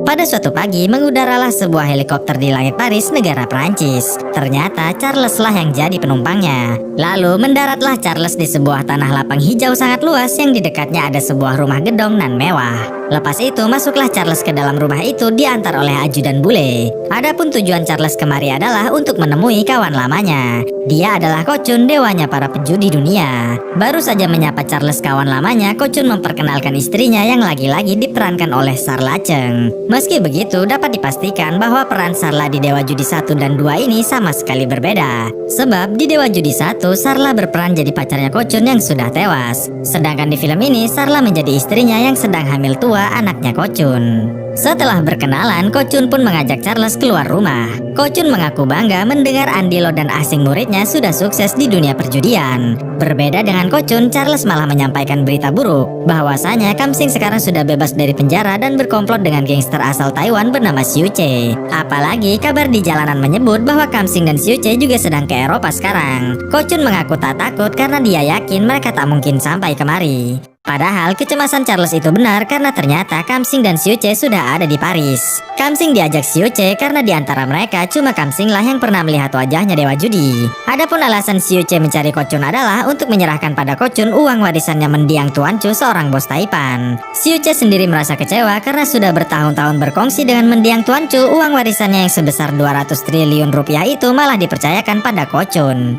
Pada suatu pagi, mengudaralah sebuah helikopter di langit Paris, negara Prancis. Ternyata Charles lah yang jadi penumpangnya. Lalu mendaratlah Charles di sebuah tanah lapang hijau sangat luas yang di dekatnya ada sebuah rumah gedong nan mewah. Lepas itu masuklah Charles ke dalam rumah itu diantar oleh ajudan bule. Adapun tujuan Charles kemari adalah untuk menemui kawan lamanya. Dia adalah Kocun, dewanya para pejudi dunia. Baru saja menyapa Charles kawan lamanya, Kocun memperkenalkan istrinya yang lagi-lagi diperankan oleh Sarla Cheng. Meski begitu, dapat dipastikan bahwa peran Sarla di Dewa Judi 1 dan 2 ini sama sekali berbeda. Sebab di Dewa Judi 1, Sarla berperan jadi pacarnya Kocun yang sudah tewas. Sedangkan di film ini, Sarla menjadi istrinya yang sedang hamil tua anaknya Kocun. Setelah berkenalan, Kocun pun mengajak Charles keluar rumah. Kocun mengaku bangga mendengar Andilo dan asing muridnya sudah sukses di dunia perjudian. Berbeda dengan Kocun, Charles malah menyampaikan berita buruk bahwasanya Kamsing sekarang sudah bebas dari penjara dan berkomplot dengan gangster asal Taiwan bernama Xiu Che. Apalagi kabar di jalanan menyebut bahwa Kamsing dan Xiu Che juga sedang ke Eropa sekarang. Kocun mengaku tak takut karena dia yakin mereka tak mungkin sampai kemari. Padahal kecemasan Charles itu benar karena ternyata Kamsing dan Xiu Che sudah ada di Paris. Kamsing diajak Xiu Che karena di antara mereka cuma Kamsing lah yang pernah melihat wajahnya Dewa Judi. Adapun alasan Xiu Che mencari Kocun adalah untuk menyerahkan pada Kocun uang warisannya mendiang Tuan Chu, seorang bos Taipan. Xiu Che sendiri merasa kecewa karena sudah bertahun-tahun berkongsi dengan mendiang Tuan Chu, uang warisannya yang sebesar 200 triliun rupiah itu malah dipercayakan pada Kocun.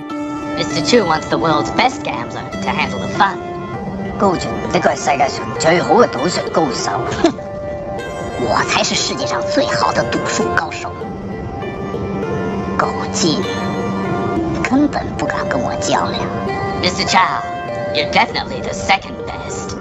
Mr. Chu wants the world's best gambler to handle the fun. 高俊的確係世界上最好嘅賭術高手，我才是世界上最好的賭術高手。狗精，根本不敢跟我較量。Mr. Chow, you're definitely the second best.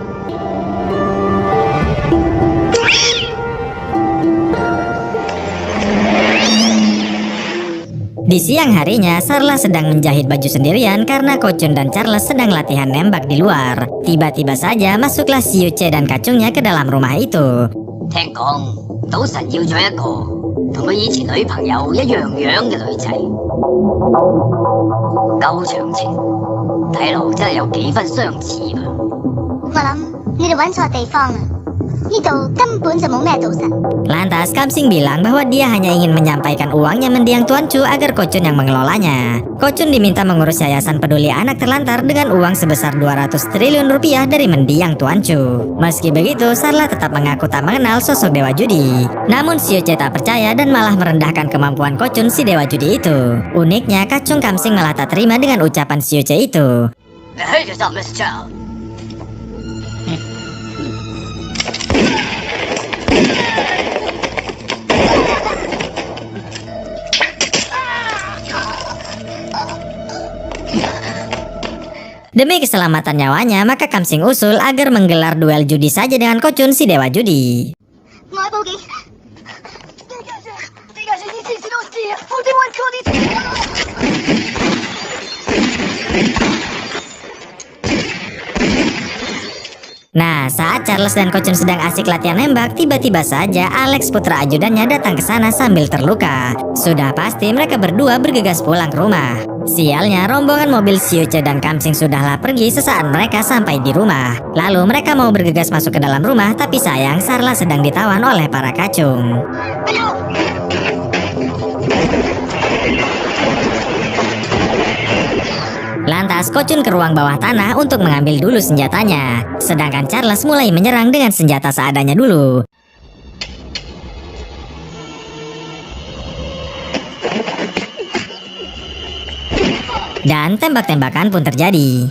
Di siang harinya, Sarla sedang menjahit baju sendirian karena Kocun dan Charles sedang latihan nembak di luar. Tiba-tiba saja masuklah Xiu Che dan kacungnya ke dalam rumah itu. 聽講賭神要咗一個同佢以前女朋友一樣樣嘅女仔，夠長情，睇落真係有幾分相似噃。我諗你哋揾錯地方啦，呢度根本就冇咩賭神。 Lantas Kamsing bilang bahwa dia hanya ingin menyampaikan uangnya mendiang Tuan Chu agar Kocun yang mengelolanya. Kocun diminta mengurus yayasan peduli anak terlantar dengan uang sebesar 200 triliun rupiah dari mendiang Tuan Chu. Meski begitu, Sarla tetap mengaku tak mengenal sosok Dewa Judi. Namun Xiu Che tak percaya dan malah merendahkan kemampuan Kocun si Dewa Judi itu. Uniknya, kacung Kamsing malah tak terima dengan ucapan Xiu Che itu. Demi keselamatan nyawanya, maka Kamsing usul agar menggelar duel judi saja dengan Kocun si Dewa Judi. 我去報警。Nah, saat Charles dan Kocun sedang asik latihan nembak, tiba-tiba saja Alex, putra ajudannya, datang ke sana sambil terluka. Sudah pasti mereka berdua bergegas pulang ke rumah. Sialnya, rombongan mobil Xiu Che dan Kamsing sudahlah pergi sesaat mereka sampai di rumah. Lalu mereka mau bergegas masuk ke dalam rumah, tapi sayang Sarla sedang ditawan oleh para kacung. Lantas Kocun ke ruang bawah tanah untuk mengambil dulu senjatanya. Sedangkan Charles mulai menyerang dengan senjata seadanya dulu. Dan tembak-tembakan pun terjadi.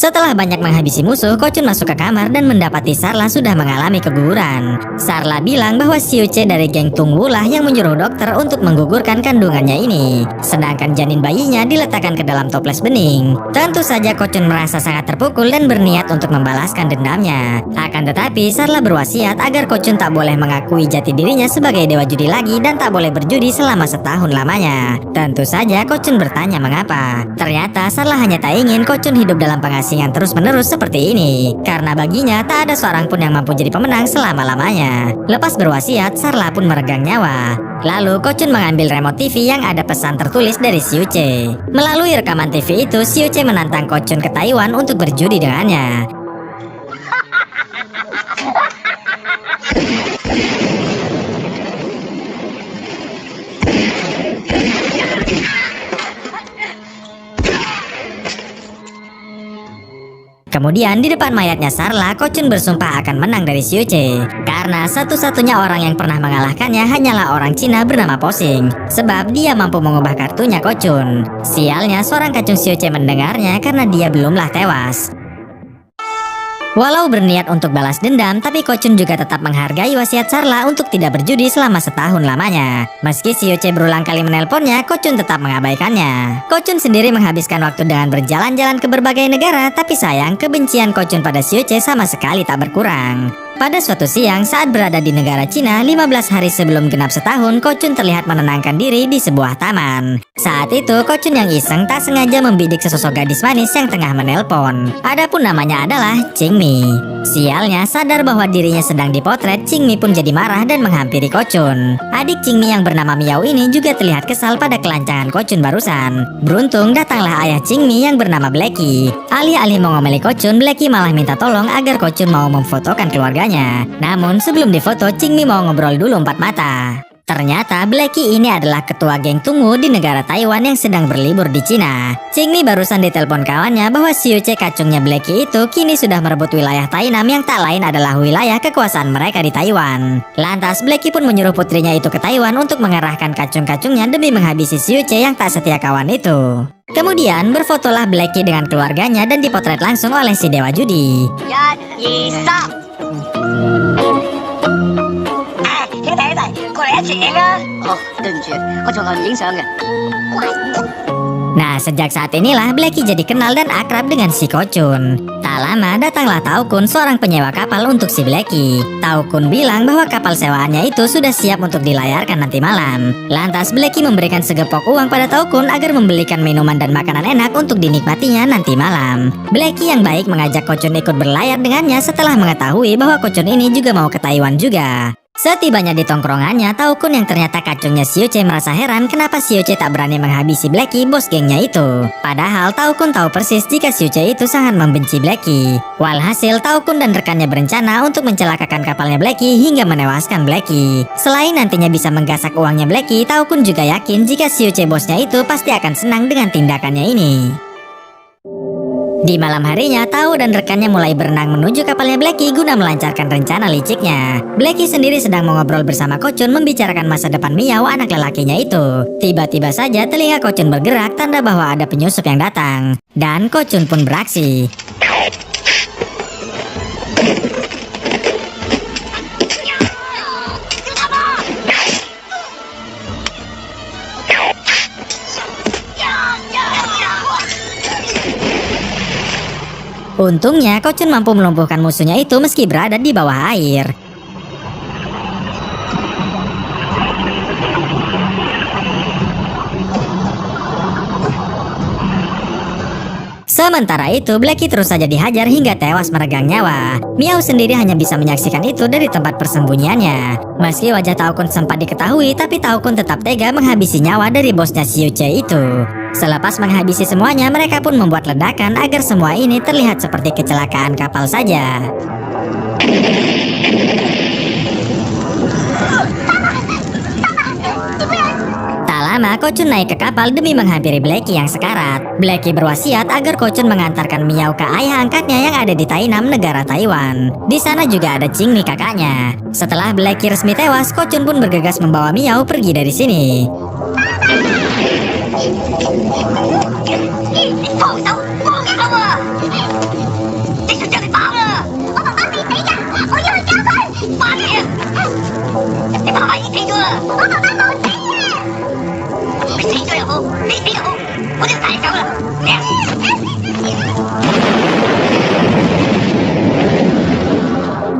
Setelah banyak menghabisi musuh, Kocun masuk ke kamar dan mendapati Sarla sudah mengalami keguguran. Sarla bilang bahwa Xiu Che dari geng Tung Wu lah yang menyuruh dokter untuk menggugurkan kandungannya ini. Sedangkan janin bayinya diletakkan ke dalam toples bening. Tentu saja Kocun merasa sangat terpukul dan berniat untuk membalaskan dendamnya. Akan tetapi Sarla berwasiat agar Kocun tak boleh mengakui jati dirinya sebagai dewa judi lagi dan tak boleh berjudi selama setahun lamanya. Tentu saja Kocun bertanya mengapa. Ternyata Sarla hanya tak ingin Kocun hidup dalam penghasilan pengasingan terus-menerus seperti ini. Karena baginya tak ada seorang pun yang mampu jadi pemenang selama-lamanya. Lepas berwasiat, Sarla pun meregang nyawa. Lalu Kochun mengambil remote TV yang ada pesan tertulis dari Xiuche. Melalui rekaman TV itu, Xiuche menantang Kochun ke Taiwan untuk berjudi dengannya. Kemudian di depan mayatnya Sarla, Kochun bersumpah akan menang dari Xiuche. Karena satu-satunya orang yang pernah mengalahkannya hanyalah orang Cina bernama Posing. Sebab dia mampu mengubah kartunya Kochun. Sialnya seorang kacung Xiuche mendengarnya karena dia belumlah tewas. Walau berniat untuk balas dendam, tapi Kochun juga tetap menghargai wasiat Sarla untuk tidak berjudi selama setahun lamanya. Meski Xiuche berulang kali menelponnya, Kochun tetap mengabaikannya. Kochun sendiri menghabiskan waktu dengan berjalan-jalan ke berbagai negara, tapi sayang kebencian Kochun pada Xiuche sama sekali tak berkurang. Pada suatu siang saat berada di negara Cina, 15 hari sebelum genap setahun, Kochun terlihat menenangkan diri di sebuah taman. Saat itu, Kochun yang iseng tak sengaja membidik sesosok gadis manis yang tengah menelpon. Adapun namanya adalah Qingmi. Sialnya, sadar bahwa dirinya sedang dipotret, Qingmi pun jadi marah dan menghampiri Kochun. Adik Qingmi yang bernama Miao ini juga terlihat kesal pada kelancangan Kochun barusan. Beruntung datanglah ayah Qingmi yang bernama Blacky. Alih-alih mau ngomeli Kochun, Blacky malah minta tolong agar Kochun mau memfotokan keluarganya. Namun sebelum difoto, Qingmi mau ngobrol dulu empat mata. Ternyata Blacky ini adalah ketua geng Tungwu di negara Taiwan yang sedang berlibur di Cina. Qingmi barusan ditelepon kawannya bahwa Xiuche kacungnya Blacky itu kini sudah merebut wilayah Tainam yang tak lain adalah wilayah kekuasaan mereka di Taiwan. Lantas Blacky pun menyuruh putrinya itu ke Taiwan untuk mengerahkan kacung-kacungnya demi menghabisi Xiuche yang tak setia kawan itu. Kemudian berfotolah Blacky dengan keluarganya dan dipotret langsung oleh si Dewa Judi. 听睇睇，過嚟一齊影啊！哦，對唔住，我從來唔影相嘅。 Nah, sejak saat inilah Blacky jadi kenal dan akrab dengan si Kochun. Tak lama datanglah Taokun, seorang penyewa kapal untuk si Blacky. Taokun bilang bahwa kapal sewaannya itu sudah siap untuk dilayarkan nanti malam. Lantas Blacky memberikan segepok uang pada Taokun agar membelikan minuman dan makanan enak untuk dinikmatinya nanti malam. Blacky yang baik mengajak Kochun ikut berlayar dengannya setelah mengetahui bahwa Kochun ini juga mau ke Taiwan juga. Setibanya di tongkrongannya, Taokun yang ternyata kacungnya Xiuche merasa heran kenapa Xiuche tak berani menghabisi Blacky, bos gengnya itu. Padahal Taokun tahu persis jika Xiuche itu sangat membenci Blacky. Walhasil Taokun dan rekannya berencana untuk mencelakakan kapalnya Blacky hingga menewaskan Blacky. Selain nantinya bisa menggasak uangnya Blacky, Taokun juga yakin jika Xiuche bosnya itu pasti akan senang dengan tindakannya ini. Di malam harinya, Tao dan rekannya mulai berenang menuju kapalnya Blacky guna melancarkan rencana liciknya. Blacky sendiri sedang mengobrol bersama Kochun membicarakan masa depan Miao, anak lelakinya itu. Tiba-tiba saja telinga Kochun bergerak, tanda bahwa ada penyusup yang datang. Dan Kochun pun beraksi. Untungnya Kochun mampu melumpuhkan musuhnya itu meski berada di bawah air. Sementara itu, Blacky terus saja dihajar hingga tewas meregang nyawa. Miao sendiri hanya bisa menyaksikan itu dari tempat persembunyiannya. Meski wajah Taokun sempat diketahui, tapi Taokun tetap tega menghabisi nyawa dari bosnya Xiuche itu. Selepas menghabisi semuanya, mereka pun membuat ledakan agar semua ini terlihat seperti kecelakaan kapal saja. Tak lama, Kochun naik ke kapal demi menghampiri Blacky yang sekarat. Blacky berwasiat agar Kochun mengantarkan Miao ke ayah angkatnya yang ada di Tainam, negara Taiwan. Di sana juga ada Qingmi kakaknya. Setelah Blacky resmi tewas, Kochun pun bergegas membawa Miao pergi dari sini. 放手，放手啊！你想將你打啊！我爸爸未死㗎，我要去救佢。快啲啊！你爸爸已死咗啦，我爸爸冇死啊！你死咗又好，未死又好，我就帶走啦。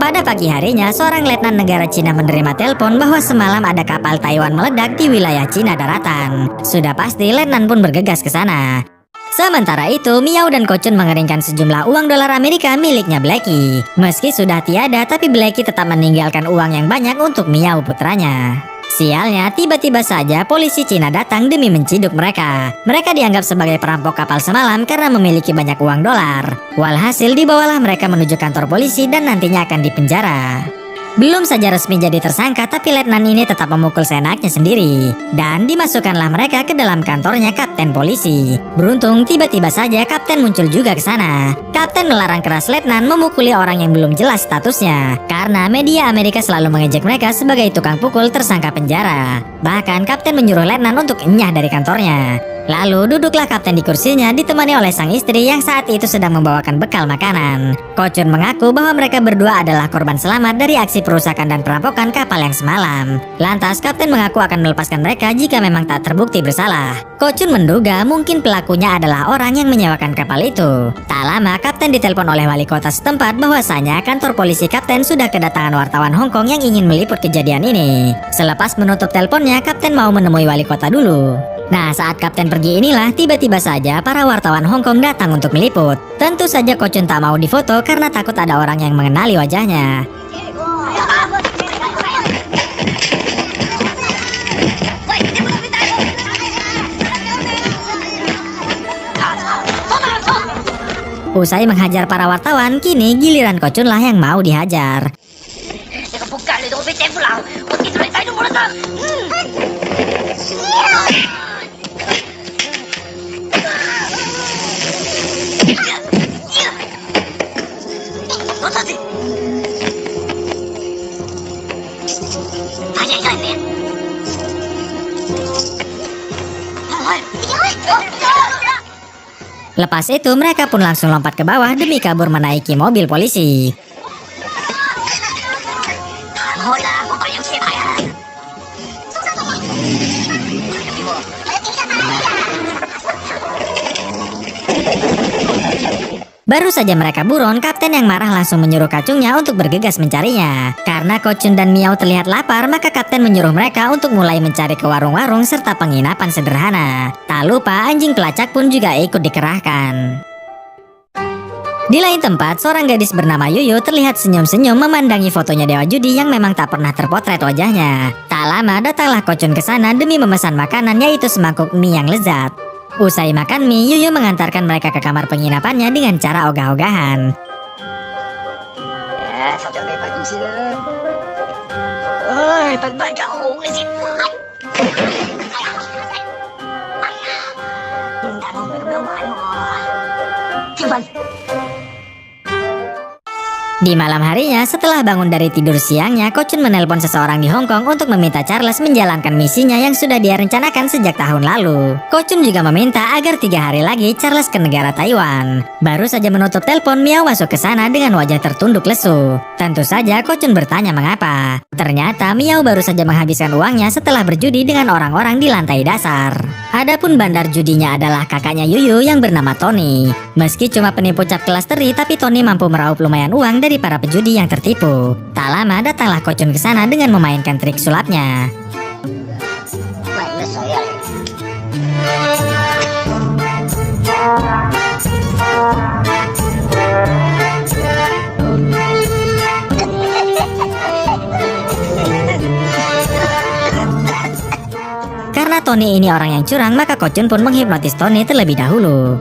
Pada pagi harinya, seorang letnan negara Cina menerima telepon bahwa semalam ada kapal Taiwan meledak di wilayah Cina daratan. Sudah pasti letnan pun bergegas ke sana. Sementara itu, Miao dan Kochun mengeringkan sejumlah uang dolar Amerika miliknya Blackie. Meski sudah tiada, tapi Blackie tetap meninggalkan uang yang banyak untuk Miao putranya. Sialnya, tiba-tiba saja polisi Cina datang demi menciduk mereka. Mereka dianggap sebagai perampok kapal semalam karena memiliki banyak uang dolar. Walhasil dibawalah mereka menuju kantor polisi dan nantinya akan dipenjara. Belum saja resmi jadi tersangka, tapi letnan ini tetap memukul seenaknya sendiri. Dan dimasukkanlah mereka ke dalam kantornya kapten polisi. Beruntung tiba-tiba saja kapten muncul juga ke sana. Kapten melarang keras letnan memukuli orang yang belum jelas statusnya. Karena media Amerika selalu mengejek mereka sebagai tukang pukul tersangka penjara. Bahkan kapten menyuruh letnan untuk enyah dari kantornya. Lalu duduklah kapten di kursinya ditemani oleh sang istri yang saat itu sedang membawakan bekal makanan. Kochun mengaku bahwa mereka berdua adalah korban selamat dari aksi perusakan dan perampokan kapal yang semalam. Lantas kapten mengaku akan melepaskan mereka jika memang tak terbukti bersalah. Kochun menduga mungkin pelakunya adalah orang yang menyewakan kapal itu. Tak lama kapten ditelepon oleh wali kota setempat bahwasanya kantor polisi kapten sudah kedatangan wartawan Hong Kong yang ingin meliput kejadian ini. Selepas menutup teleponnya, kapten mau menemui wali kota dulu. Nah, saat kapten pergi inilah tiba-tiba saja para wartawan Hong Kong datang untuk meliput. Tentu saja Kochun tak mau difoto karena takut ada orang yang mengenali wajahnya. Usai menghajar para wartawan, kini giliran Kochun lah yang mau dihajar. 这个不干的都被逮捕了，我给他们逮住我了他。我操这！发现一个人。Lepas itu mereka pun langsung lompat ke bawah demi kabur menaiki mobil polisi. Baru saja mereka buron, kapten yang marah langsung menyuruh kacungnya untuk bergegas mencarinya. Karena Kochun dan Miao terlihat lapar, maka kapten menyuruh mereka untuk mulai mencari ke warung-warung serta penginapan sederhana. Tak lupa anjing pelacak pun juga ikut dikerahkan. Di lain tempat, seorang gadis bernama Yuyu terlihat senyum-senyum memandangi fotonya dewa judi yang memang tak pernah terpotret wajahnya. Tak lama datanglah Kochun ke sana demi memesan makanan, yaitu semangkuk mie yang lezat. Usai makan mie, Yuyu mengantarkan mereka ke kamar penginapannya dengan cara ogah-ogahan. Di malam harinya, setelah bangun dari tidur siangnya, Kochun menelpon seseorang di Hong Kong untuk meminta Charles menjalankan misinya yang sudah dia rencanakan sejak tahun lalu. Kochun juga meminta agar 3 hari lagi Charles ke negara Taiwan. Baru saja menutup telepon, Miao masuk ke sana dengan wajah tertunduk lesu. Tentu saja Kochun bertanya mengapa. Ternyata Miao baru saja menghabiskan uangnya setelah berjudi dengan orang-orang di lantai dasar. Adapun bandar judinya adalah kakaknya Yuyu yang bernama Tony. Meski cuma penipu cap kelas teri, tapi Tony mampu meraup lumayan uang dari para pejudi yang tertipu. Tak lama datanglah Kochun ke sana dengan memainkan trik sulapnya. Karena Tony ini orang yang curang, maka Kochun pun menghipnotis Tony terlebih dahulu.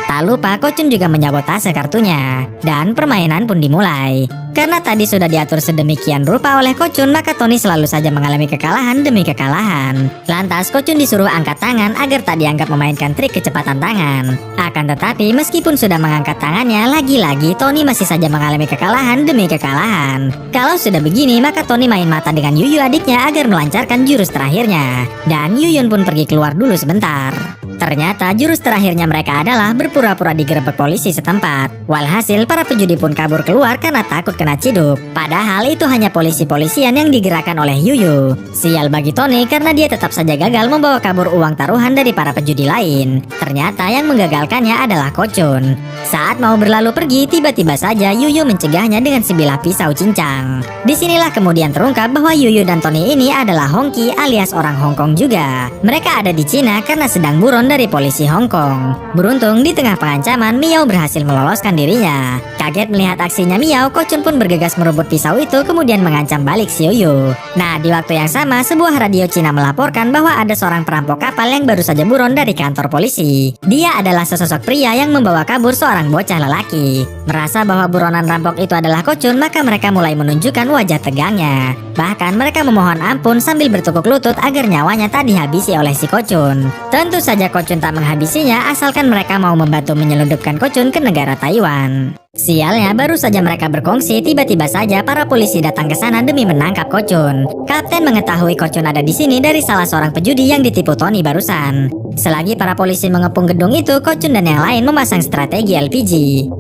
Tak lupa Kochun juga menyabotase kartunya. Dan permainan pun dimulai. Karena tadi sudah diatur sedemikian rupa oleh Kochun, maka Tony selalu saja mengalami kekalahan demi kekalahan. Lantas Kochun disuruh angkat tangan agar tak dianggap memainkan trik kecepatan tangan. Akan tetapi meskipun sudah mengangkat tangannya, lagi-lagi Tony masih saja mengalami kekalahan demi kekalahan. Kalau sudah begini, maka Tony main mata dengan Yuyu adiknya agar melancarkan jurus terakhirnya. Dan Yuyun pun pergi keluar dulu sebentar. Ternyata jurus terakhirnya mereka adalah berpura-pura digerebek polisi setempat. Walhasil para pejudi pun kabur keluar karena takut kena ciduk. Padahal itu hanya polisi-polisian yang digerakkan oleh Yuyu. Sial bagi Tony karena dia tetap saja gagal membawa kabur uang taruhan dari para pejudi lain. Ternyata yang menggagalkannya adalah Ko-chun. Saat mau berlalu pergi, tiba-tiba saja Yuyu mencegahnya dengan sebilah pisau cincang. Disinilah kemudian terungkap bahwa Yuyu dan Tony ini adalah Hongki alias orang Hong Kong juga. Mereka ada di Cina karena sedang buron dari polisi Hong Kong. Beruntung di tengah pengancaman, Miao berhasil meloloskan dirinya. Kaget melihat aksinya Miao, Ko-chun pun bergegas merebut pisau itu kemudian mengancam balik si Yuyu. Nah, di waktu yang sama sebuah radio Cina melaporkan bahwa ada seorang perampok kapal yang baru saja buron dari kantor polisi. Dia adalah sesosok pria yang membawa kabur seorang bocah lelaki. Merasa bahwa buronan rampok itu adalah Ko-chun, maka mereka mulai menunjukkan wajah tegangnya. Bahkan mereka memohon ampun sambil bertukuk lutut agar nyawanya tak dihabisi oleh si Ko-chun. Tentu saja Ko-chun tak menghabisinya asalkan mereka mau membantu menyelundupkan Ko-chun ke negara Taiwan. Sialnya, baru saja mereka berkongsi, tiba-tiba saja para polisi datang ke sana demi menangkap Ko-chun. Kapten mengetahui Ko-chun ada di sini dari salah seorang pejudi yang ditipu Tony barusan. Selagi para polisi mengepung gedung itu, Ko-chun dan yang lain memasang strategi LPG.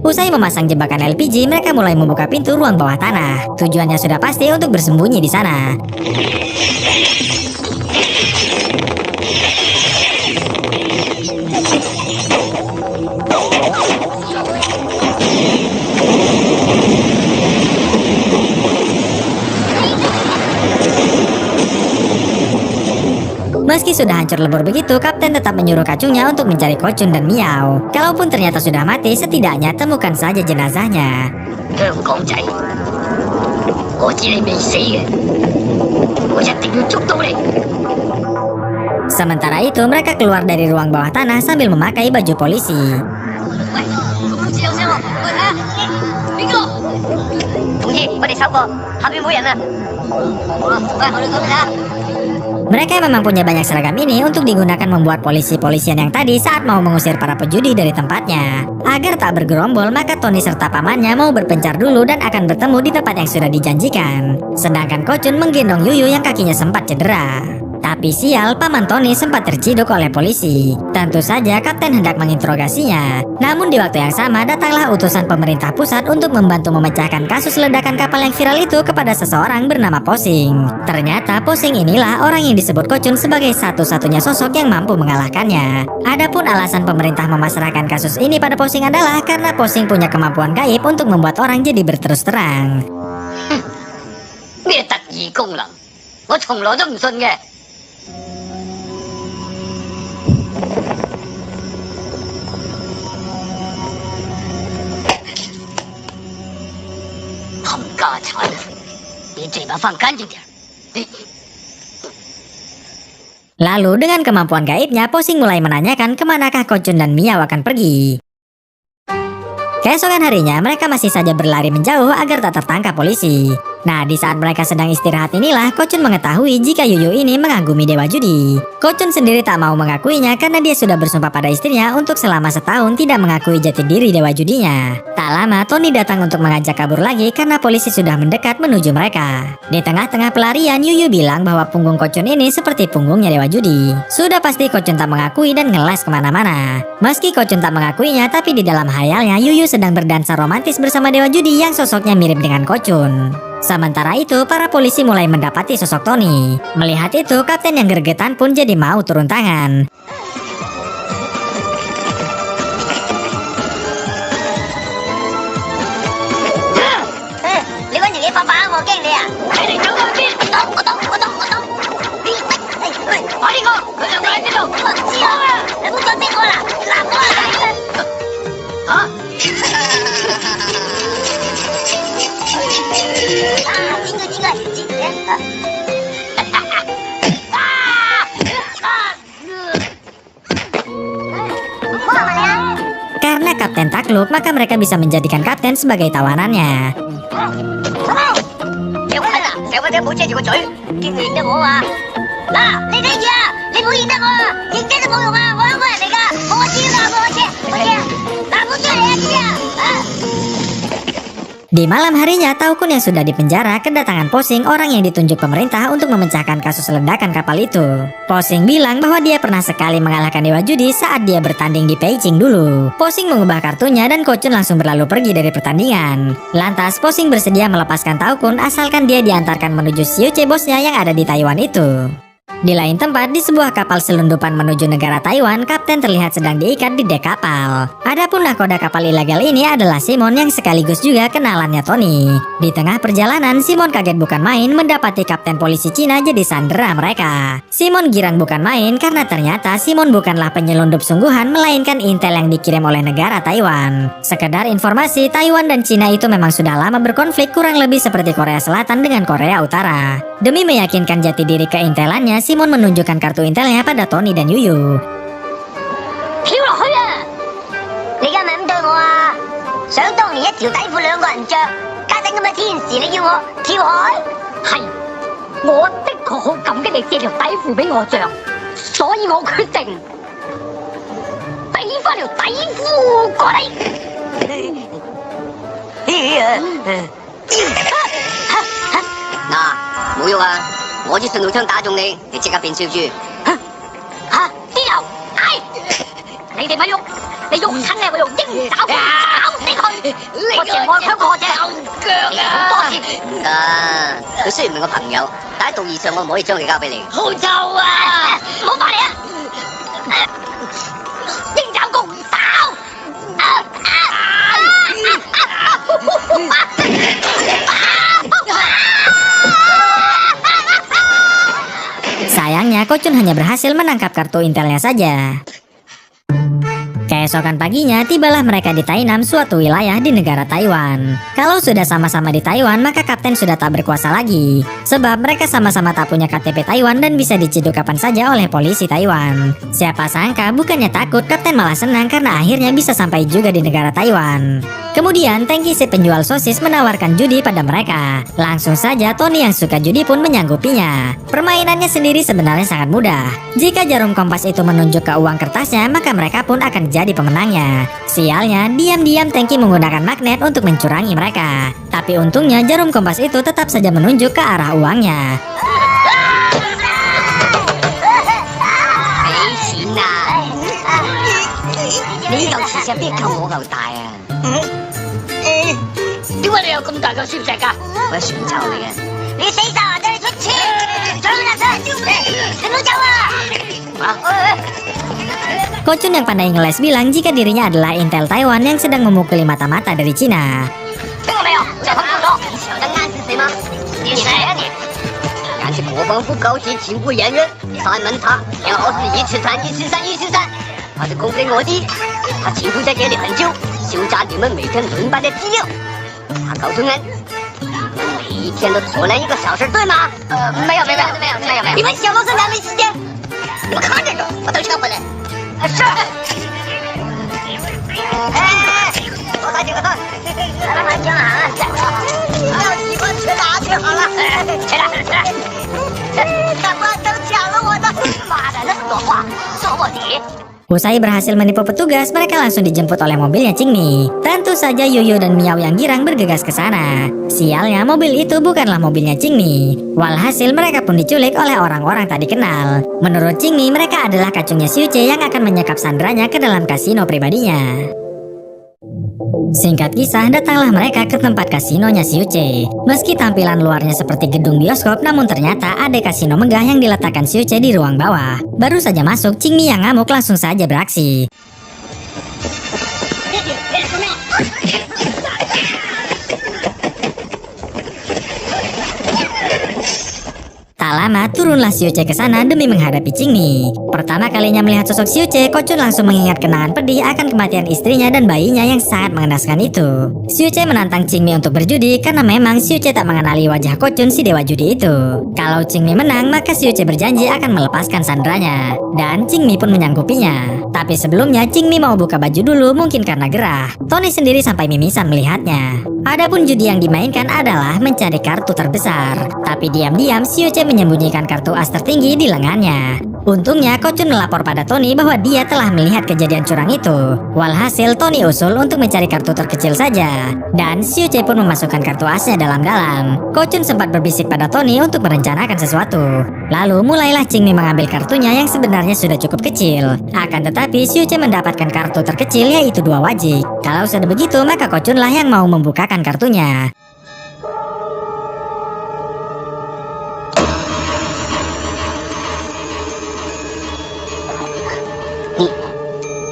Usai memasang jebakan LPG, mereka mulai membuka pintu ruang bawah tanah. Tujuannya sudah pasti untuk bersembunyi di sana. Meski sudah hancur lebur begitu, Kapten tetap menyuruh kacungnya untuk mencari Ko-chun dan Miao. Kalaupun ternyata sudah mati, setidaknya temukan saja jenazahnya. Sementara itu, mereka keluar dari ruang bawah tanah sambil memakai baju polisi. Mereka memang punya banyak seragam ini untuk digunakan membuat polisi-polisian yang tadi saat mau mengusir para pejudi dari tempatnya. Agar tak bergerombol, maka Tony serta pamannya mau berpencar dulu dan akan bertemu di tempat yang sudah dijanjikan. Sedangkan Ko-chun menggendong Yuyu yang kakinya sempat cedera. Tapi sial, paman Tony sempat terciduk oleh polisi. Tentu saja Kapten hendak menginterogasinya. Namun di waktu yang sama datanglah utusan pemerintah pusat untuk membantu memecahkan kasus ledakan kapal yang viral itu kepada seseorang bernama Posing. Ternyata Posing inilah orang yang disebut Ko-chun sebagai satu-satunya sosok yang mampu mengalahkannya. Adapun alasan pemerintah memasrahkan kasus ini pada Posing adalah karena Posing punya kemampuan gaib untuk membuat orang jadi berterus terang. 咩特異功能，我從來都唔信嘅。冚家鏟，你嘴巴放乾淨點。 Lalu dengan kemampuan gaibnya, Posing mulai menanyakan kemanakah Ko-chun dan Miao akan pergi. Keesokan harinya, mereka masih saja berlari menjauh agar tak tertangkap polisi. Nah, di saat mereka sedang istirahat inilah, Ko-chun mengetahui jika Yuyu ini mengagumi dewa judi. Ko-chun sendiri tak mau mengakuinya karena dia sudah bersumpah pada istrinya untuk selama setahun tidak mengakui jati diri dewa judinya. Tak lama, Tony datang untuk mengajak kabur lagi karena polisi sudah mendekat menuju mereka. Di tengah-tengah pelarian, Yuyu bilang bahwa punggung Ko-chun ini seperti punggungnya dewa judi. Sudah pasti Ko-chun tak mengakui dan ngeles kemana-mana. Meski Ko-chun tak mengakuinya, tapi di dalam hayalnya Yuyu sedang berdansa romantis bersama dewa judi yang sosoknya mirip dengan Ko-chun. Sementara itu, para polisi mulai mendapati sosok Tony. Melihat itu, kapten yang gregetan pun jadi mau turun tangan. Karena kapten takluk, maka mereka bisa menjadikan kapten sebagai tawanannya. Di malam harinya, Tao Kun yang sudah dipenjara kedatangan Posing, orang yang ditunjuk pemerintah untuk memecahkan kasus ledakan kapal itu. Posing bilang bahwa dia pernah sekali mengalahkan Dewa Judi saat dia bertanding di Beijing dulu. Posing mengubah kartunya dan Ko Chun langsung berlalu pergi dari pertandingan. Lantas Posing bersedia melepaskan Tao Kun asalkan dia diantarkan menuju Xiuche bosnya yang ada di Taiwan itu. Di lain tempat, di sebuah kapal selundupan menuju negara Taiwan, kapten terlihat sedang diikat di dek kapal. Adapun nakoda kapal ilegal ini adalah Simon yang sekaligus juga kenalannya Tony. Di tengah perjalanan, Simon kaget bukan main mendapati kapten polisi Cina jadi sandera mereka. Simon girang bukan main karena ternyata Simon bukanlah penyelundup sungguhan melainkan intel yang dikirim oleh negara Taiwan. Sekedar informasi, Taiwan dan Cina itu memang sudah lama berkonflik, kurang lebih seperti Korea Selatan dengan Korea Utara. Demi meyakinkan jati diri keintelannya, Simon menunjukkan kartu intelnya pada Tony dan Yuyu. 跳落去啊！你而家咪咁對我啊？想當年一條底褲兩個人着，家陣咁嘅天時，你叫我跳海？係，我的確好感激你借條底褲俾我着，所以我決定俾翻條底褲過嚟。嗱，冇用啊！我支信號槍打中你，你即刻變燒豬。嚇！啲牛，你哋咪喐，你喐親咧，我用鷹爪咬死佢！我成外槍過啫，你好多謝。唔得，佢雖然唔係我朋友，但喺道義上我唔可以將佢交俾你。好臭啊！唔好埋嚟啊！鷹爪功打！Sayangnya, Ko Chun hanya berhasil menangkap kartu intelnya saja. Keesokan paginya, tibalah mereka di Tainam, suatu wilayah di negara Taiwan. Kalau sudah sama-sama di Taiwan, maka kapten sudah tak berkuasa lagi. Sebab mereka sama-sama tak punya KTP Taiwan dan bisa diciduk kapan saja oleh polisi Taiwan. Siapa sangka bukannya takut, kapten malah senang karena akhirnya bisa sampai juga di negara Taiwan. Kemudian, Tengki si penjual sosis menawarkan judi pada mereka. Langsung saja Tony yang suka judi pun menyanggupinya. Permainannya sendiri sebenarnya sangat mudah. Jika jarum kompas itu menunjuk ke uang kertasnya, maka mereka pun akan jadi pemenangnya. Sialnya, diam-diam Tengki menggunakan magnet untuk mencurangi mereka. Tapi untungnya jarum kompas itu tetap saja menunjuk ke arah uangnya. 俾錢啊！你嚿磁石邊夠我嚿大啊！點解你有咁大嚿攝石㗎？我係船臭嚟嘅。你死晒或者你出錢，走啦走，你唔好走啊！ Ko Chun yang pandai ngeles bilang jika dirinya adalah intel Taiwan yang sedang memukuli mata-mata dari Cina. 聽過未啊？就咁多，你曉得啱是誰嗎？你誰啊你？俺是国防部高级情报人员三门茶，然后是143，143，143，他是公非我的，他潜伏在这里很久，收集你们每天轮班的资料。他告诉俺，你们每一天都偷懒1个小时，对吗？没有。你们小罗是哪没时间？你们看着呢，我等撤回来。是。多打几个洞，慢慢讲啊。要喜欢吃哪去好了？吃了。干嘛都抢了我的？妈的，那么多话，说我你。 Usai berhasil menipu petugas, mereka langsung dijemput oleh mobilnya Qingmi. Tentu saja Yuyu dan Miao yang girang bergegas ke sana. Sialnya, mobil itu bukanlah mobilnya Qingmi. Walhasil mereka pun diculik oleh orang-orang tak dikenal. Menurut Qingmi, mereka adalah kacungnya Xiuche yang akan menyekap sandranya ke dalam kasino pribadinya. Singkat kisah, datanglah mereka ke tempat kasinonya Xiuche. Meski tampilan luarnya seperti gedung bioskop, namun ternyata ada kasino megah yang diletakkan Xiuche di ruang bawah. Baru saja masuk, Qingmi yang ngamuk langsung saja beraksi. Tak lama, turunlah Xiuche ke sana demi menghadapi Qingmi. Pertama kalinya melihat sosok Xiuche, Ko Chun langsung mengingat kenangan pedih akan kematian istrinya dan bayinya yang sangat mengenaskan itu. Xiuche menantang Qingmi untuk berjudi karena memang Xiuche tak mengenali wajah Ko Chun si dewa judi itu. Kalau Qingmi menang, maka Xiuche berjanji akan melepaskan sandranya. Dan Qingmi pun menyanggupinya. Tapi sebelumnya, Qingmi mau buka baju dulu mungkin karena gerah. Tony sendiri sampai mimisan melihatnya. Adapun judi yang dimainkan adalah mencari kartu terbesar. Tapi diam-diam Xiuche menyembunyikan kartu as tertinggi di lengannya. Untungnya Kochun melapor pada Tony bahwa dia telah melihat kejadian curang itu. Walhasil Tony usul untuk mencari kartu terkecil saja. Dan Xiuche pun memasukkan kartu asnya dalam-dalam. Kochun sempat berbisik pada Tony untuk merencanakan sesuatu. Lalu mulailah Qingmi mengambil kartunya yang sebenarnya sudah cukup kecil. Akan tetapi Xiuche mendapatkan kartu terkecil yaitu 2 wajik. Kalau sudah begitu maka Kochunlah yang mau membukakan kartunya.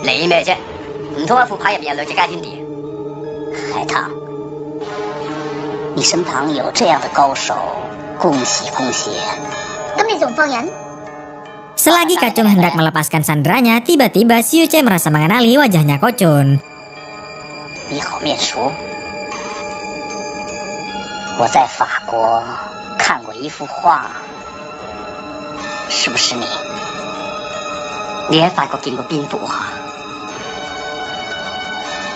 你咩啫？唔通一副牌入面有2隻加天碟？海棠，你身旁有这样的高手，恭喜恭喜！咁你仲放人？ Selagi Kacung hendak melepaskan sandranya, tiba-tiba Xiuche merasa mengenali wajahnya Kochun. 你好面熟，我在法国看过一幅画，是不是你？你喺法國見過邊幅畫？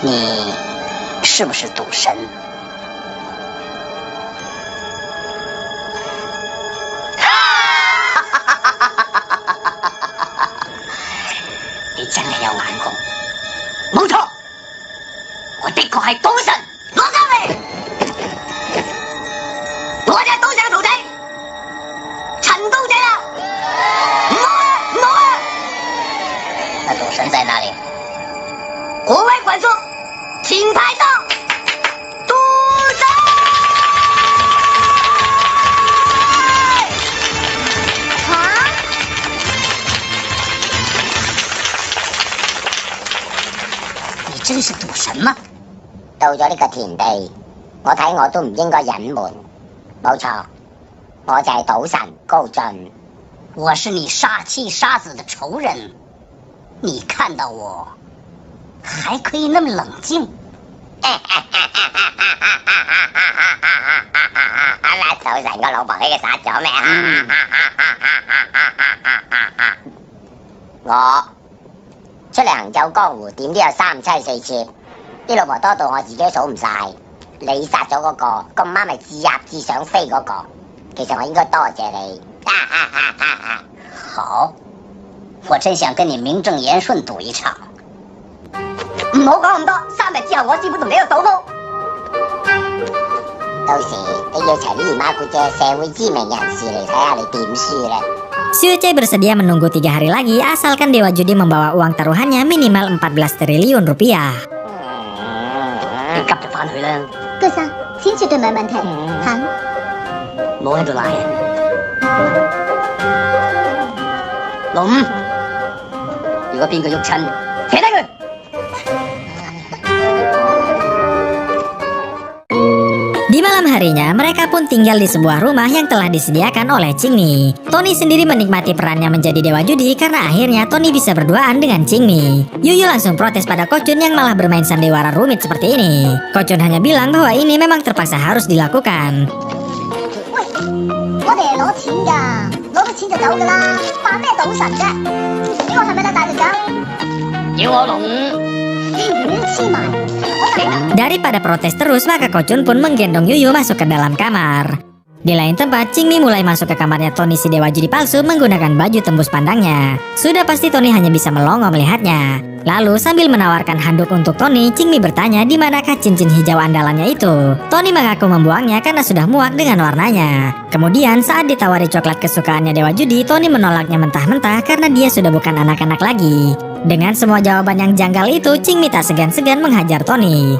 你是不是賭神？你真係有眼光，冇錯，我的確係賭神，攞走你！我就係賭神嘅徒弟，陳刀仔啊！唔好啊，唔好啊！那賭神在哪裡？國外管束，請拍到賭神！你真是賭神嗎？到咗呢個田地，我睇我都唔應該隱瞞。冇錯，我就係賭神高進。我是你殺妻殺子的仇人，你看到我還可以那麼冷靜？那賭神個老婆俾佢殺咗咩？我出嚟行走江湖，點都有3、7、4次，啲老婆多到我自己都數唔晒。你殺咗嗰個，咁啱係自鴨自想飛嗰個，其實我應該多謝你。好，我真想跟你名正言順賭一場。唔好講咁多，3日之後我師傅同你去賭鋪。到時你要齊啲姨媽姑姐、社會知名人士嚟睇下你點輸咧。Xiuche bersedia menunggu 3 hari lagi asalkan Dewa Judi membawa uang taruhannya minimal 14 triliun rupiah. 你急就翻去啦。高生，錢絕對冇問題。行。冇喺度賴啊！老五，如果邊個喐親，扯低佢！ Di malam harinya, mereka pun tinggal di sebuah rumah yang telah disediakan oleh Qingmi. Tony sendiri menikmati perannya menjadi dewa judi karena akhirnya Tony bisa berduaan dengan Qingmi. Yuyu langsung protes pada Kochun yang malah bermain sandiwara rumit seperti ini. Kochun hanya bilang bahwa ini memang terpaksa harus dilakukan. 喂，我哋係攞錢㗎，攞咗錢就走㗎啦，扮咩賭神啫？呢個係咪得大隻㗎？要我龍？黐埋，我嚟啦！ Daripada protes terus, maka Kochun pun menggendong Yuyu masuk ke dalam kamar. Di lain tempat, Qingmi mulai masuk ke kamarnya Tony si dewa judi palsu menggunakan baju tembus pandangnya. Sudah pasti Tony hanya bisa melongo melihatnya. Lalu sambil menawarkan handuk untuk Tony, Qingmi bertanya di manakah cincin hijau andalannya itu. Tony mengaku membuangnya karena sudah muak dengan warnanya. Kemudian saat ditawari coklat kesukaannya dewa judi, Tony menolaknya mentah-mentah karena dia sudah bukan anak-anak lagi. Dengan semua jawaban yang janggal itu, Qingmi tak segan-segan menghajar Tony.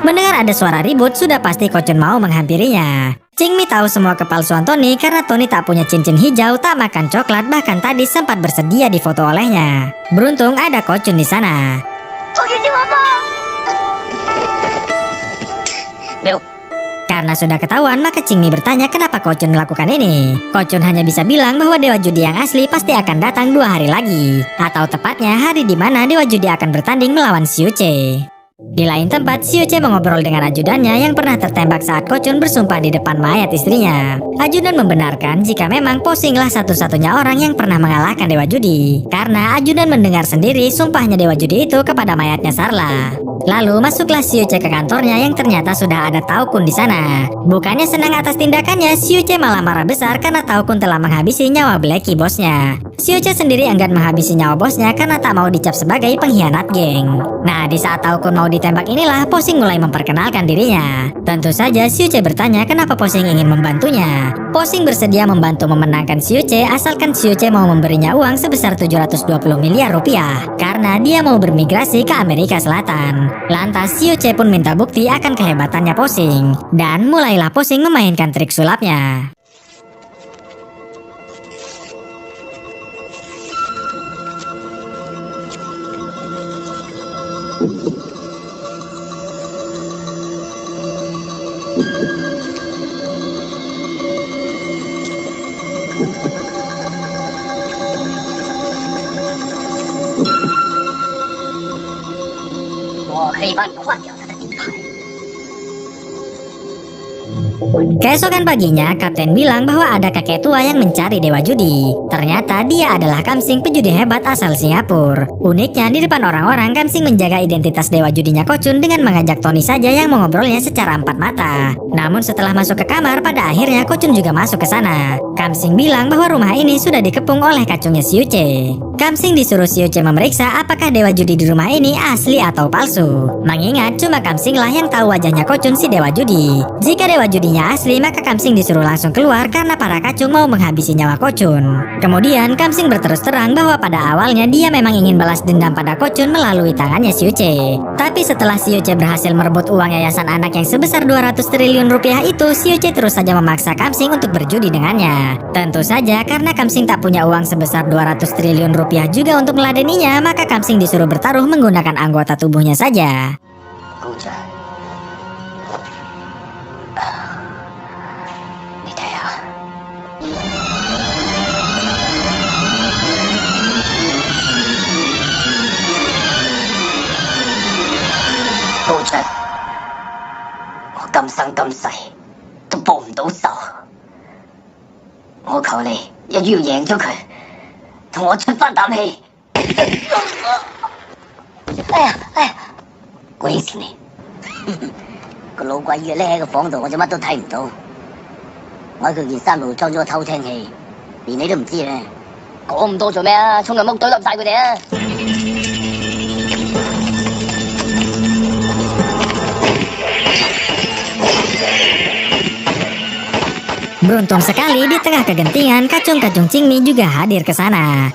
Mendengar ada suara ribut, sudah pasti Kochun mau menghampirinya. Qingmi tahu semua kepalsuan Tony karena Tony tak punya cincin hijau, tak makan coklat, bahkan tadi sempat bersedia difoto olehnya. Beruntung ada Kochun di sana. Karena sudah ketahuan, maka Qingmi bertanya kenapa Kochun melakukan ini. Kochun hanya bisa bilang bahwa dewa judi yang asli pasti akan datang 2 hari lagi, atau tepatnya hari di mana dewa judi akan bertanding melawan Xiuche. Di lain tempat, Xiuce mengobrol dengan ajudannya yang pernah tertembak saat Kochun bersumpah di depan mayat istrinya. Ajudan membenarkan jika memang Posinglah satu-satunya orang yang pernah mengalahkan Dewa Judi. Karena ajudan mendengar sendiri sumpahnya Dewa Judi itu kepada mayatnya Sarla. Lalu masuklah Xiuce ke kantornya yang ternyata sudah ada Tao Kun di sana. Bukannya senang atas tindakannya, Xiuce malah marah besar karena Tao Kun telah menghabisi nyawa Blacky bosnya. Xiuce sendiri enggan menghabisi nyawa bosnya karena tak mau dicap sebagai pengkhianat geng. Nah, di saat Tao Kun mau ditembak inilah Posing mulai memperkenalkan dirinya. Tentu saja Xiuce bertanya kenapa Posing ingin membantunya. Posing bersedia membantu memenangkan Xiuce asalkan Xiuce mau memberinya uang sebesar 720 miliar rupiah karena dia mau bermigrasi ke Amerika Selatan. Lantas Xiuce pun minta bukti akan kehebatannya Posing dan mulailah Posing memainkan trik sulapnya. Keesokan paginya, Kapten bilang bahwa ada kakek tua yang mencari Dewa Judi. Ternyata dia adalah Kamsing, pejudi hebat asal Singapura. Uniknya, di depan orang-orang, Kamsing menjaga identitas Dewa Judinya Kochun dengan mengajak Tony saja yang mengobrolnya secara empat mata. Namun setelah masuk ke kamar, pada akhirnya Kochun juga masuk ke sana. Kamsing bilang bahwa rumah ini sudah dikepung oleh kacungnya Xiuce. Kamsing disuruh Xiuce memeriksa apakah Dewa Judi di rumah ini asli atau palsu. Mengingat cuma Kamsing lah yang tahu wajahnya Kochun si Dewa Judi. Jika Dewa Judinya asli, maka Kamsing disuruh langsung keluar karena para kacung mau menghabisi nyawa Kochun. Kemudian Kamsing berterus terang bahwa pada awalnya dia memang ingin balas dendam pada Kochun melalui tangannya Xiuce. Tapi setelah Xiuce berhasil merebut uang yayasan anak yang sebesar 200 triliun rupiah itu, Xiuce terus saja memaksa Kamsing untuk berjudi dengannya. Tentu saja karena Kamsing tak punya uang sebesar 200 triliun rupiah juga untuk meladeninya, maka Kamsing disuruh bertaruh menggunakan anggota tubuhnya saja.我咁生咁世都報唔到仇，我求你一於要贏咗佢，同我出翻啖氣。哎呀，鬼死你！個老鬼月匿喺個房度，我就乜都睇唔到。我喺佢件衫度裝咗個偷聽器，連你都唔知咧。講咁多做咩啊？衝入屋懟冧晒佢哋啊！ Beruntung sekali di tengah kegentingan, kacung-kacung Qingmi juga hadir ke sana.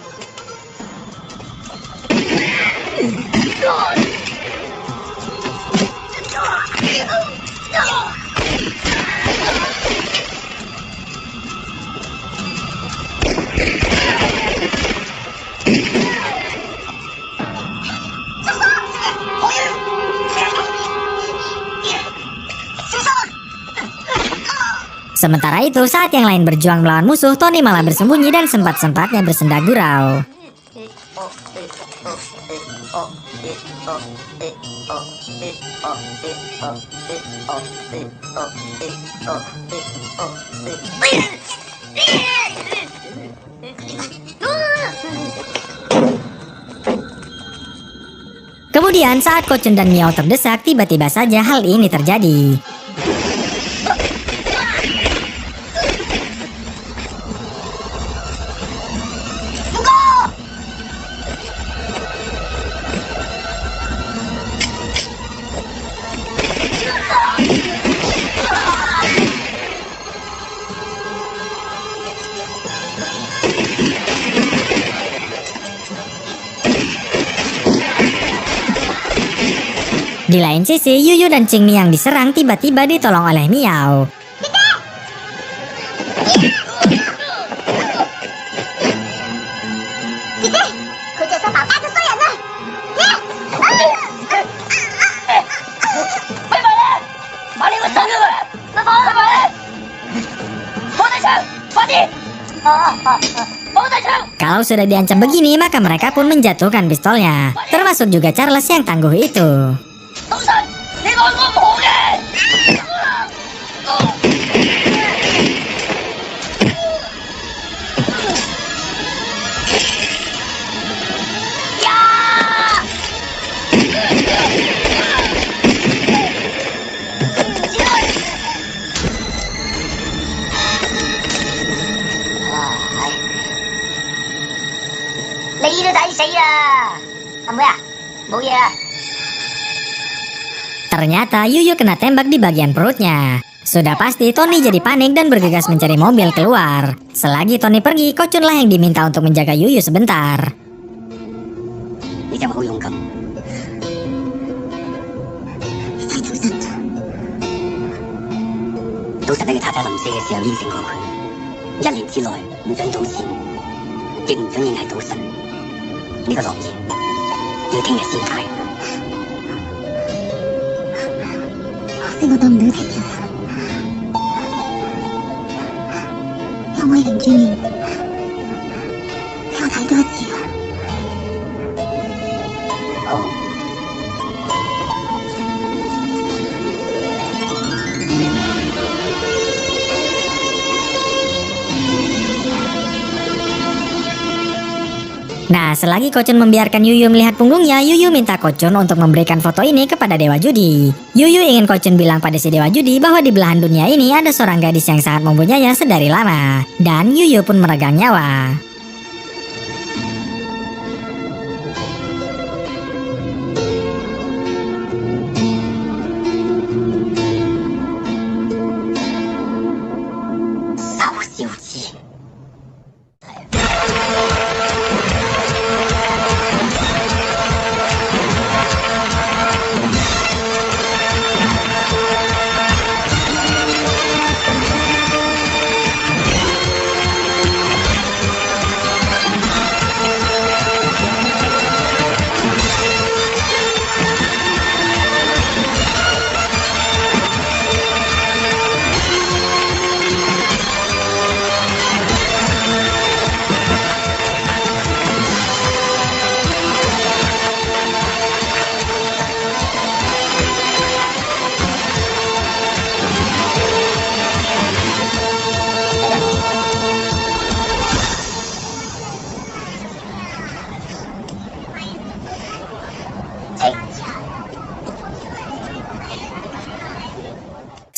Sementara itu, saat yang lain berjuang melawan musuh, Tony malah bersembunyi dan sempat-sempatnya bersenda gurau. Kemudian saat Kochun dan Miao terdesak, tiba-tiba saja hal ini terjadi. Di lain sisi, Yuyu dan Qingmi yang diserang tiba-tiba ditolong oleh Miao. Kalau sudah diancam begini, maka mereka pun menjatuhkan pistolnya, termasuk juga Charles yang tangguh itu. 賭神，你奈我唔好嘅。你都抵死啦，阿妹啊，冇嘢啊。 Ternyata Yuyu kena tembak di bagian perutnya. Sudah pasti Tony jadi panik dan bergegas mencari mobil keluar. Selagi Tony pergi, Kocun lah yang diminta untuk menjaga Yuyu sebentar. 你真係好勇敢。賭神喺佢太太臨死嘅時候應承過佢，1年之內唔准賭錢，亦唔准認係賭神。呢個諾言要聽日先解。可惜我當唔到情人，有冇人轉面俾我睇多一次啊？好。 Nah, selagi Kocun membiarkan Yuyu melihat punggungnya, Yuyu minta Kocun untuk memberikan foto ini kepada Dewa Judi. Yuyu ingin Kocun bilang pada si Dewa Judi bahwa di belahan dunia ini ada seorang gadis yang sangat mempunyainya sedari lama. Dan Yuyu pun meregang nyawa.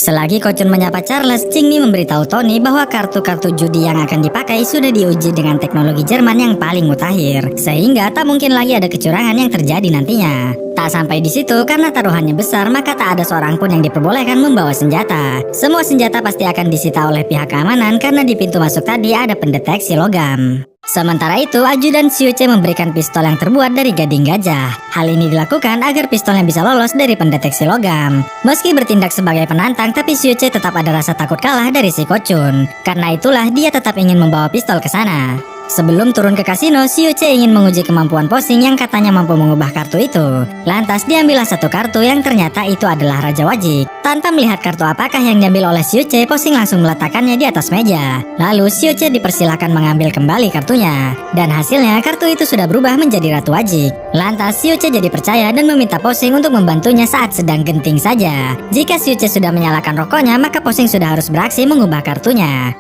Selagi Kocun menyapa Charles, Qingmi memberitahu Tony bahwa kartu-kartu judi yang akan dipakai sudah diuji dengan teknologi Jerman yang paling mutakhir, sehingga tak mungkin lagi ada kecurangan yang terjadi nantinya. Tak sampai di situ, karena taruhannya besar, maka tak ada seorang pun yang diperbolehkan membawa senjata. Semua senjata pasti akan disita oleh pihak keamanan karena di pintu masuk tadi ada pendeteksi logam. Sementara itu, ajudan Xiuce memberikan pistol yang terbuat dari gading gajah. Hal ini dilakukan agar pistolnya bisa lolos dari pendeteksi logam. Meski bertindak sebagai penantang, tapi Xiuce tetap ada rasa takut kalah dari si Kocun. Karena itulah dia tetap ingin membawa pistol ke sana. Sebelum turun ke kasino, Xiuce ingin menguji kemampuan Posing yang katanya mampu mengubah kartu itu. Lantas diambillah satu kartu yang ternyata itu adalah Raja Wajik. Tanpa melihat kartu apakah yang diambil oleh Xiuce, Posing langsung meletakkannya di atas meja. Lalu Xiuce dipersilakan mengambil kembali kartunya. Dan hasilnya kartu itu sudah berubah menjadi Ratu Wajik. Lantas Xiuce jadi percaya dan meminta Posing untuk membantunya saat sedang genting saja. Jika Xiuce sudah menyalakan rokoknya, maka Posing sudah harus beraksi mengubah kartunya.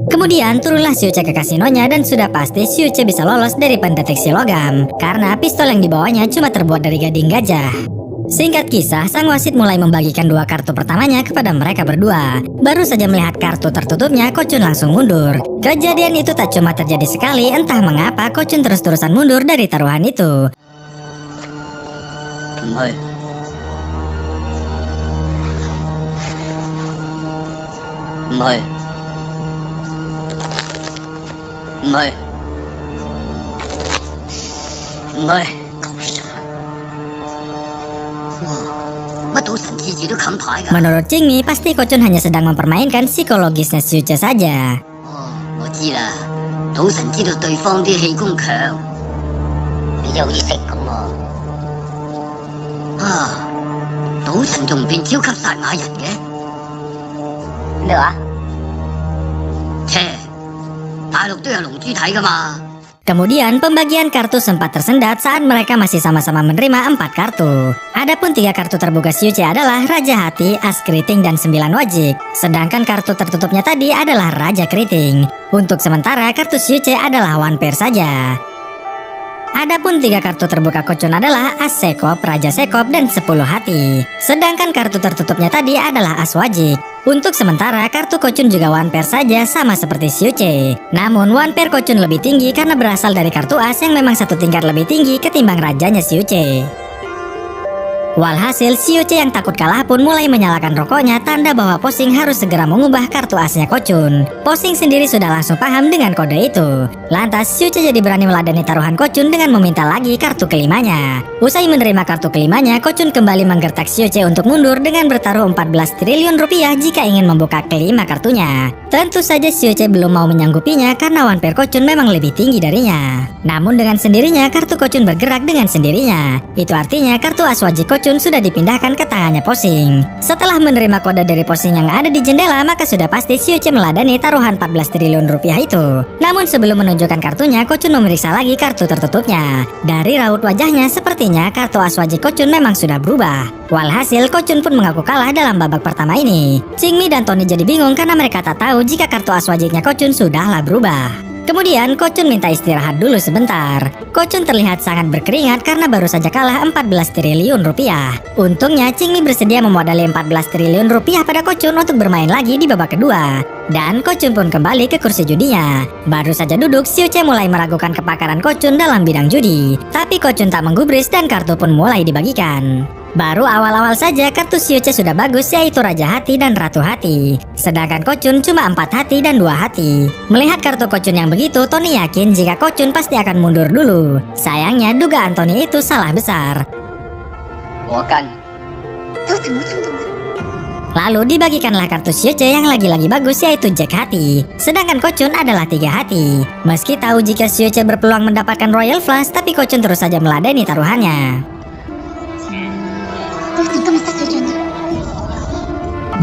Kemudian turunlah Xiuce ke kasinonya dan sudah pasti Xiuce bisa lolos dari pendeteksi logam karena pistol yang dibawanya cuma terbuat dari gading gajah. Singkat kisah, sang wasit mulai membagikan dua kartu pertamanya kepada mereka berdua. Baru saja melihat kartu tertutupnya, Kocun langsung mundur. Kejadian itu tak cuma terjadi sekali, entah mengapa Kocun terus-terusan mundur dari taruhan itu. Menurut Qingmi, pasti Kocun hanya sedang mempermainkan psikologisnya Xiuce saja. Kemudian pembagian kartu sempat tersendat saat mereka masih sama-sama menerima 4 kartu. Adapun 3 kartu terbuka Xiuche adalah Raja Hati, As Keriting, dan 9 Wajik. Sedangkan kartu tertutupnya tadi adalah Raja Keriting. Untuk sementara kartu Xiuche adalah One Pair saja. Adapun 3 kartu terbuka Kochun adalah As Sekop, Raja Sekop, dan 10 Hati. Sedangkan kartu tertutupnya tadi adalah As Wajik. Untuk sementara kartu Kochun juga One Pair saja sama seperti Xiuche. Namun One Pair Kochun lebih tinggi karena berasal dari kartu As yang memang satu tingkat lebih tinggi ketimbang rajanya Xiuche. Walhasil Xiuche yang takut kalah pun mulai menyalakan rokoknya, tanda bahwa Posing harus segera mengubah kartu asnya Kochun. Posing sendiri sudah langsung paham dengan kode itu. Lantas Xiuche jadi berani meladeni taruhan Kochun dengan meminta lagi kartu kelimanya. Usai menerima kartu kelimanya, Kochun kembali menggertak Xiuche untuk mundur dengan bertaruh 14 triliun rupiah jika ingin membuka kelima kartunya. Tentu saja Xiuche belum mau menyanggupinya karena One Pair Kochun memang lebih tinggi darinya. Namun dengan sendirinya kartu Kochun bergerak dengan sendirinya. Itu artinya kartu As Wajik Kochun sudah dipindahkan ke tangannya Posing. Setelah menerima kode dari Posing yang ada di jendela, maka sudah pasti Xiuche meladani taruhan 14 triliun rupiah itu. Namun sebelum menunjukkan kartunya, Kochun memeriksa lagi kartu tertutupnya. Dari raut wajahnya, sepertinya kartu As Wajik Kochun memang sudah berubah. Walhasil Kochun pun mengaku kalah dalam babak pertama ini. Qingmi dan Tony jadi bingung karena mereka tak tahu jika kartu As Wajiknya Kochun sudahlah berubah. Kemudian Kochun minta istirahat dulu sebentar. Kochun terlihat sangat berkeringat karena baru saja kalah 14 triliun rupiah. Untungnya Qingmi bersedia memodali 14 triliun rupiah pada Kochun untuk bermain lagi di babak kedua. Dan Kochun pun kembali ke kursi judinya. Baru saja duduk, Xiuche mulai meragukan kepakaran Kochun dalam bidang judi. Tapi Kochun tak menggubris dan kartu pun mulai dibagikan. Baru awal-awal saja kartu Xiuche sudah bagus, yaitu Raja Hati dan Ratu Hati. Sedangkan Kochun cuma 4 hati dan 2 hati. Melihat kartu Kochun yang begitu, Tony yakin jika Kochun pasti akan mundur dulu. Sayangnya dugaan Tony itu salah besar. Lalu dibagikanlah kartu Xiuche yang lagi-lagi bagus, yaitu Jack Hati. Sedangkan Kochun adalah 3 hati. Meski tahu jika Xiuche berpeluang mendapatkan Royal Flush, tapi Kochun terus saja meladeni taruhannya.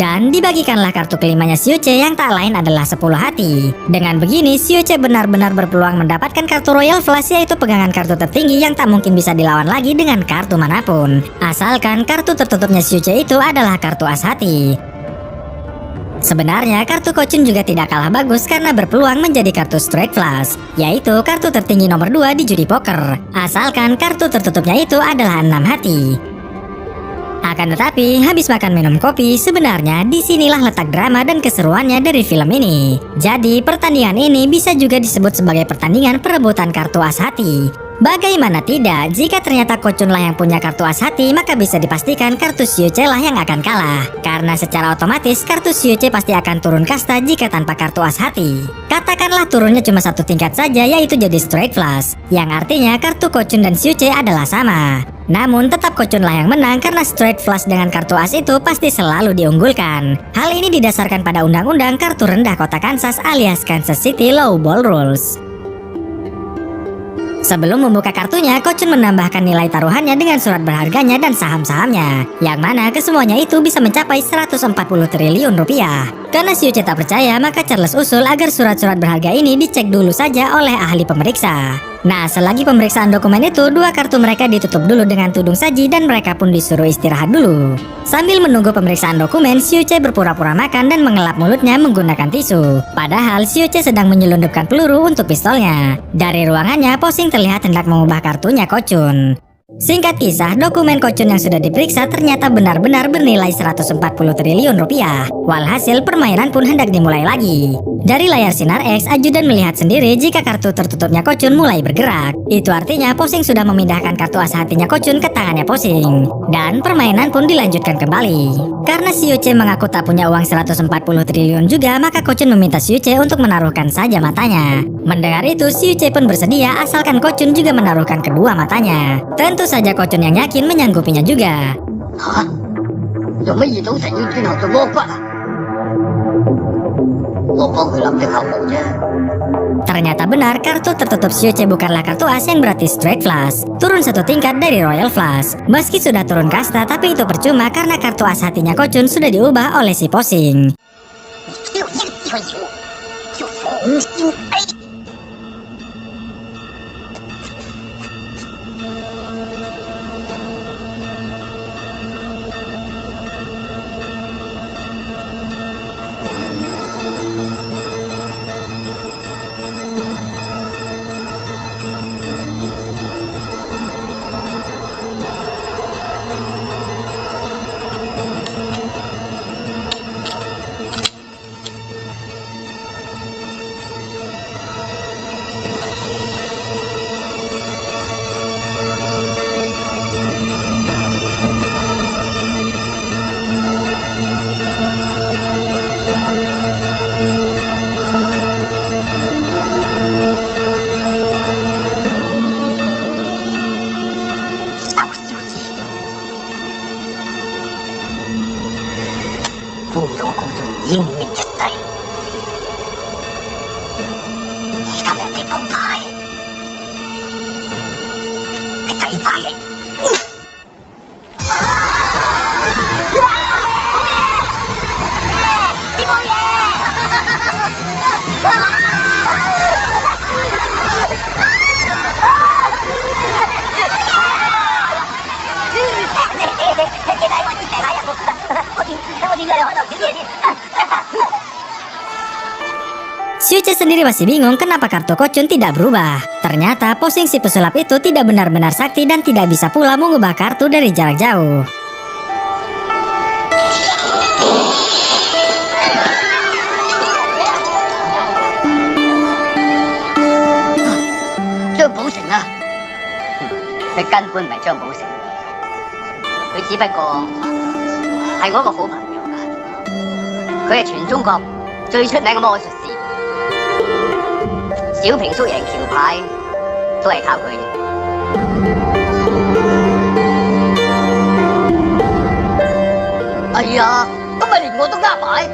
Dan dibagikanlah kartu kelimanya Xiuche yang tak lain adalah 10 hati. Dengan begini Xiuche benar-benar berpeluang mendapatkan kartu Royal Flush, yaitu pegangan kartu tertinggi yang tak mungkin bisa dilawan lagi dengan kartu manapun. Asalkan kartu tertutupnya Xiuche itu adalah kartu As Hati. Sebenarnya kartu Kochun juga tidak kalah bagus karena berpeluang menjadi kartu Straight Flush, yaitu kartu tertinggi nomor 2 di judi poker. Asalkan kartu tertutupnya itu adalah 6 hati. Akan tetapi, habis makan minum kopi, sebenarnya disinilah letak drama dan keseruannya dari film ini. Jadi, pertandingan ini bisa juga disebut sebagai pertandingan perebutan kartu As Hati. Bagaimana tidak, jika ternyata Kochun lah yang punya kartu As Hati, maka bisa dipastikan kartu Xiuche lah yang akan kalah. Karena secara otomatis, kartu Xiuche pasti akan turun kasta jika tanpa kartu As Hati. Katakanlah turunnya cuma 1 tingkat saja, yaitu jadi Straight Flush, yang artinya kartu Kochun dan Xiuche adalah sama. Namun tetap Kochun lah yang menang karena Straight Flush dengan kartu As itu pasti selalu diunggulkan. Hal ini didasarkan pada undang-undang kartu rendah kota Kansas alias Kansas City Lowball Rules. Sebelum membuka kartunya, Kochun menambahkan nilai taruhannya dengan surat berharganya dan saham-sahamnya, yang mana kesemuanya itu bisa mencapai 140 triliun rupiah. Karena Xiuche tak percaya, maka Charles usul agar surat-surat berharga ini dicek dulu saja oleh ahli pemeriksa. Nah, selagi pemeriksaan dokumen itu, 2 kartu mereka ditutup dulu dengan tudung saji dan mereka pun disuruh istirahat dulu. Sambil menunggu pemeriksaan dokumen, Xiuche berpura-pura makan dan mengelap mulutnya menggunakan tisu. Padahal Xiuche sedang menyelundupkan peluru untuk pistolnya. Dari ruangannya, Posing terlihat hendak mengubah kartunya Kochun. Singkat kisah, dokumen Kochun yang sudah diperiksa ternyata benar-benar bernilai 140 triliun rupiah. Walhasil permainan pun hendak dimulai lagi. Dari layar sinar X, ajudan melihat sendiri jika kartu tertutupnya Kochun mulai bergerak. Itu artinya Posing sudah memindahkan kartu As Hatinya Kochun ke tangannya Posing. Dan permainan pun dilanjutkan kembali. Karena Xiuche mengaku tak punya uang 140 triliun juga, maka Kochun meminta Xiuche untuk menaruhkan saja matanya. Mendengar itu, Xiuche pun bersedia asalkan Kochun juga menaruhkan kedua matanya. Tentu saja Kochun yang yakin menyanggupinya juga. Hah? 有乜嘢組成要轉頭做魔骨啊？我幫佢諗的後路啫。 Ternyata benar, kartu tertutup Xiuche bukanlah kartu As yang berarti Straight Flush. Turun 1 tingkat dari Royal Flush. Meski sudah turun kasta, tapi itu percuma karena kartu As Hatinya Kochun sudah diubah oleh si Posing. 只有一個理由，就重新 A。鬼大人！地方爷！Xiuce sendiri masih bingung kenapa kartu Kocun tidak berubah. Ternyata posing si pesulap itu tidak benar-benar sakti dan tidak bisa pula mengubah kartu dari jarak jauh. 張寶成啊，佢根本唔係張寶成，佢只不過係我一個好朋友。佢係全中國最出名嘅魔術師，小平叔贏橋牌都係靠佢嘅。哎呀，咁咪連我都呃埋。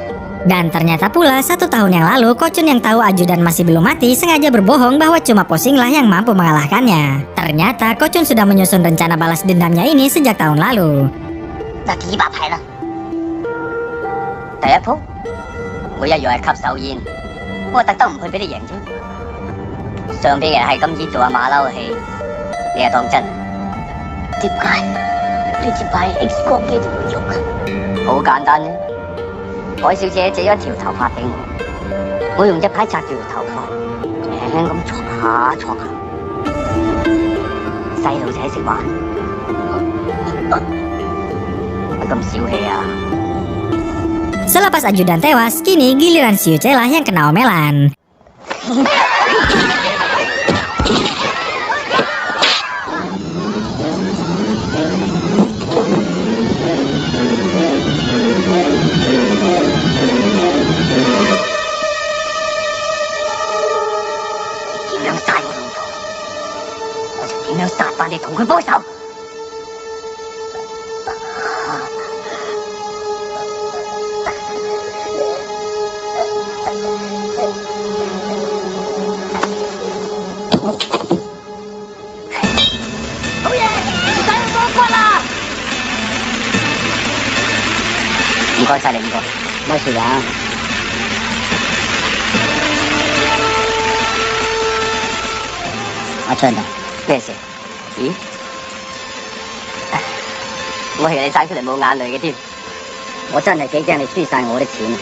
Dan ternyata pula 1 tahun yang lalu Kocun yang tahu ajudan masih belum mati sengaja berbohong bahwa cuma Posinglah yang mampu mengalahkannya. Ternyata Kocun sudah menyusun rencana balas dendamnya ini sejak tahun lalu. 嗱，幾把牌啦？第一鋪，我一樣係吸手煙，我特登唔去俾你贏啫。上邊人係咁易做阿馬騮戲，你係當真？點解？呢支牌 X 光機點會用啊？好簡單啫。 海小姐借咗一條頭髮俾我用隻牌紮住條頭髮，輕輕咁戳下戳下。細路仔識玩，乜咁小氣啊？ Selepas ajudan tewas, kini giliran Xiuce lah yang kena omelan.唔該晒你，唔該，冇事㗎。阿春啊，咩事？咦？我以為你生出嚟冇眼淚嘅添，我真係幾驚你輸晒我啲錢啊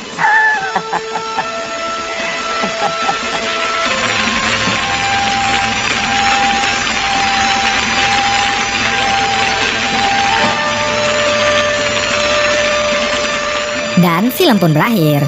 ！Dan film pun berakhir.